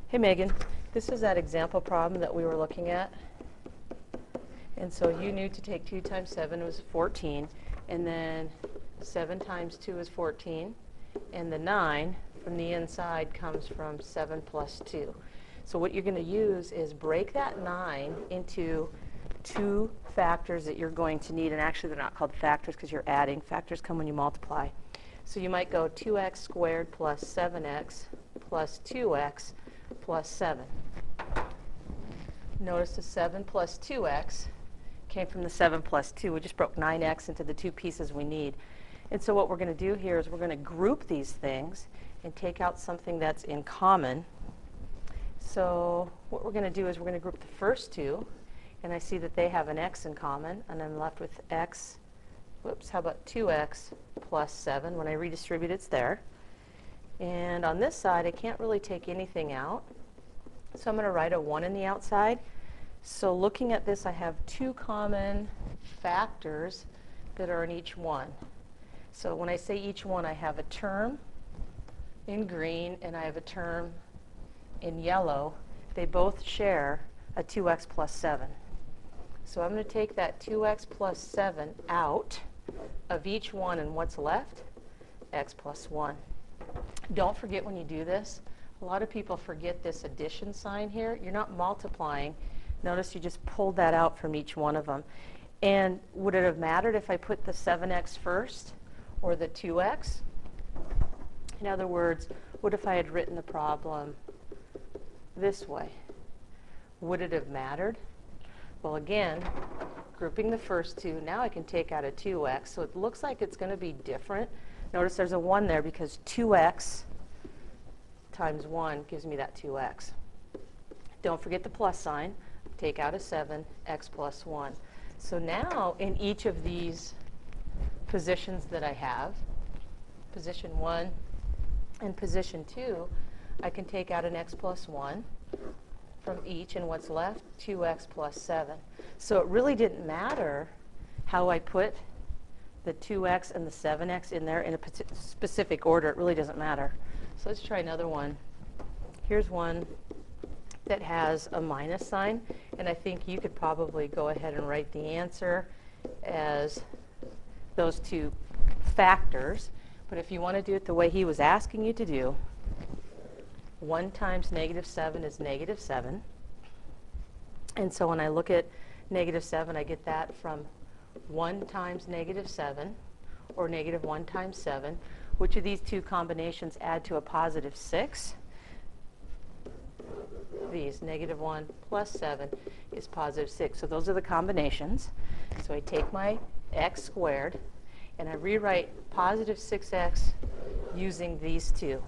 Hey Megan, this is that example problem that we were looking at. And so you knew to take 2 times 7 was 14, and then 7 times 2 is 14, and the 9 from the inside comes from 7 plus 2. So what you're going to use is break that 9 into 2 factors that you're going to need, and actually they're not called factors because you're adding. Factors come when you multiply. So you might go 2x squared plus 7x plus 2x plus 7. Notice the 7 plus 2x came from the 7 plus 2. We just broke 9x into the 2 pieces we need. And so what we're going to do here is we're going to group these things and take out something that's in common. So what we're going to do is we're going to group the first 2, and I see that they have an x in common, and I'm left with x, how about 2x plus 7. When I redistribute, it's there. And on this side, I can't really take anything out, so I'm going to write a 1 in the outside. So looking at this, I have 2 common factors that are in each one. So when I say each one, I have a term in green and I have a term in yellow. They both share a 2x plus 7. So I'm going to take that 2x plus 7 out of each one, and what's left? X plus 1. Don't forget when you do this, a lot of people forget this addition sign here. You're not multiplying. Notice you just pulled that out from each one of them. And would it have mattered if I put the 7x first or the 2x? In other words, what if I had written the problem this way? Would it have mattered? Well, again, grouping the first 2, now I can take out a 2x, so it looks like it's going to be different. Notice there's a 1 there because 2x times 1 gives me that 2x. Don't forget the plus sign. Take out a 7, x plus 1. So now in each of these positions that I have, position 1 and position 2, I can take out an x plus 1 from each, and what's left? 2x plus 7. So it really didn't matter how I put the 2x and the 7x in there in a specific order. It really doesn't matter. So let's try another one. Here's one that has a minus sign, and I think you could probably go ahead and write the answer as those 2 factors. But if you want to do it the way he was asking you to do, 1 times negative 7 is negative 7. And so when I look at negative 7, I get that from 1 times negative 7, or negative 1 times 7. Which of these 2 combinations add to a positive 6? These, negative 1 plus 7 is positive 6. So those are the combinations. So I take my x squared, and I rewrite positive 6x using these 2.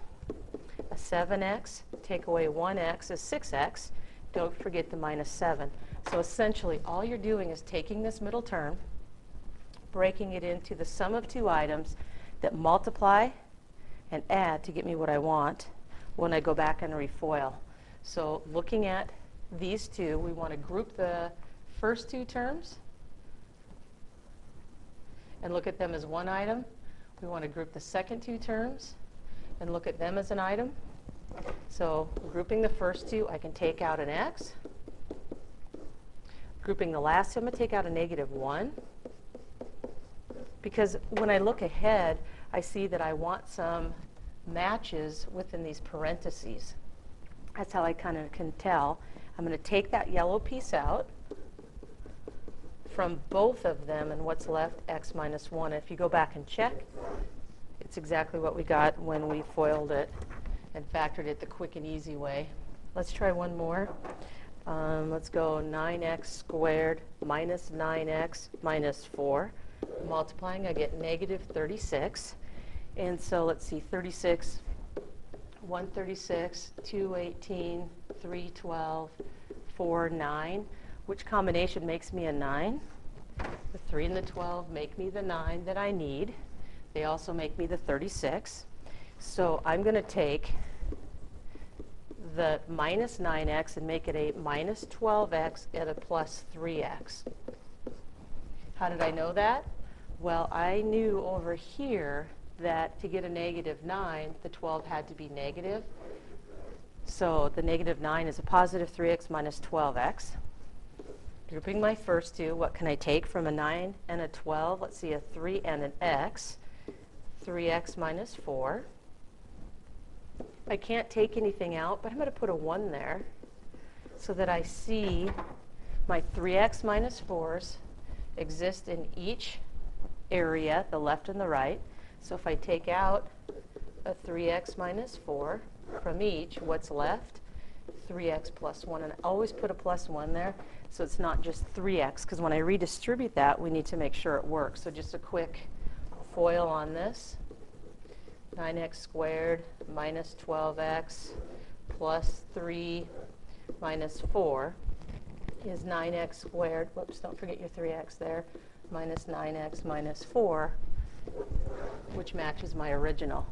A 7x, take away 1x is 6x. Don't forget the minus 7. So essentially, all you're doing is taking this middle term, breaking it into the sum of 2 items that multiply and add to get me what I want when I go back and refoil. So looking at these 2, we want to group the first 2 terms and look at them as one item. We want to group the second 2 terms and look at them as an item. So grouping the first 2, I can take out an x. Grouping the last 2, I'm going to take out a negative 1. Because when I look ahead, I see that I want some matches within these parentheses. That's how I kind of can tell. I'm going to take that yellow piece out from both of them, and what's left? X minus 1. If you go back and check, it's exactly what we got when we foiled it and factored it the quick and easy way. Let's try one more. Let's go 9x squared minus 9x minus 4. Multiplying, I get negative 36. And so let's see, 36, 136, 218, 312, 4, 9. Which combination makes me a 9? The 3 and the 12 make me the 9 that I need. They also make me the 36. So I'm going to take the minus 9x and make it a minus 12x and a plus 3x. How did I know that? Well, I knew over here that to get a negative 9, the 12 had to be negative. So So the negative 9 is a positive 3x minus 12x. Grouping my first two, what can I take from a 9 and a 12? Let's see, a 3 and an x. 3x minus 4. I can't take anything out, but I'm going to put a 1 there so that I see my 3x minus 4s exist in each area, the left and the right. So if I take out a 3x minus 4 from each, what's left? 3x plus 1. And I always put a plus 1 there so it's not just 3x, because when I redistribute that, we need to make sure it works. So just a quick FOIL on this. 9x squared minus 12x plus 3 minus 4 is 9x squared. Whoops, don't forget your 3x there. Minus 9x minus 4, which matches my original.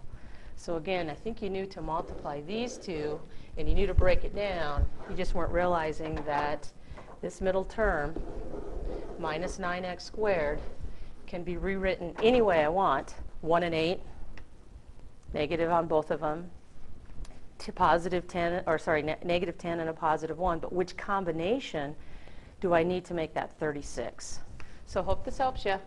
So again, I think you knew to multiply these two, and you knew to break it down. You just weren't realizing that this middle term, minus 9x squared, can be rewritten any way I want. 1 and 8, negative on both of them, to positive 10, or sorry, negative 10 and a positive 1. But which combination do I need to make that 36? So hope this helps you.